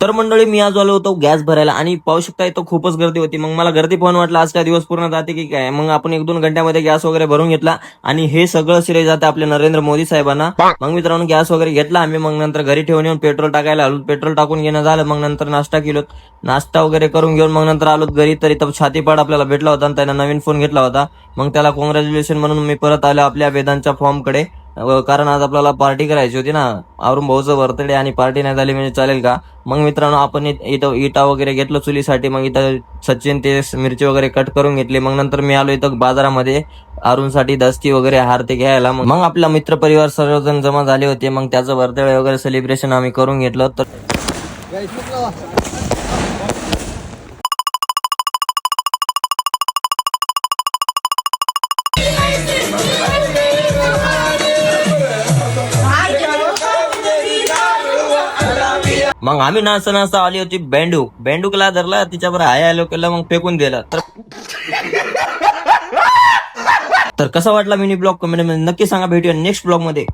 तर मंडळी मी आज आलो होतो गॅस भरायला आणि पाहू शकता इथं खूपच गर्दी होती. मग मला गर्दी पाहून वाटलं आज काय दिवस पूर्ण जाते की काय. मग आपण 1-2 घंट्यामध्ये गॅस वगैरे भरून घेतला आणि हे सगळं श्रेय जाते आपल्या नरेंद्र मोदी साहेबांना. मग मित्रांनो गॅस वगैरे घेतला आम्ही. मग नंतर घरी ठेवून येऊन पेट्रोल टाकायला आलो. पेट्रोल टाकून घेणं झालं. मग नंतर नाश्ता केलो. नाश्ता वगैरे करून घेऊन मग नंतर आलो घरी. तरी तर छातीपाड आपल्याला भेटला होता आणि त्यानं नवीन फोन घेतला होता. मग त्याला कॉंग्रॅच्युलेशन म्हणून मी परत आलो आपल्या वेदांच्या फॉर्मकडे. कारण आज आपल्याला पार्टी करायची होती ना. अरुण भाऊचं बर्थडे आणि पार्टी नाही झाली म्हणजे चालेल का. मग मित्रांनो आपण इथं इटा वगैरे घेतलं चुलीसाठी. मग इथं सचिन ते मिरची वगैरे कट करून घेतली. मग नंतर मी आलो इथं बाजारामध्ये अरुणसाठी दस्ती वगैरे हार ते घ्यायला. मग आपला मित्र परिवार सर्वजण जमा झाले होते. मग त्याचं बर्थडे वगैरे सेलिब्रेशन आम्ही करून घेतलं. तर मग आम्ही नाचता आली होती बेंडूकला धरला तिच्यावर हॅलो केलं मग फेकून दिलं. तर कसा वाटला मिनी ब्लॉग कमेंट मध्ये नक्की सांगा. भेटूया नेक्स्ट ब्लॉग मध्ये.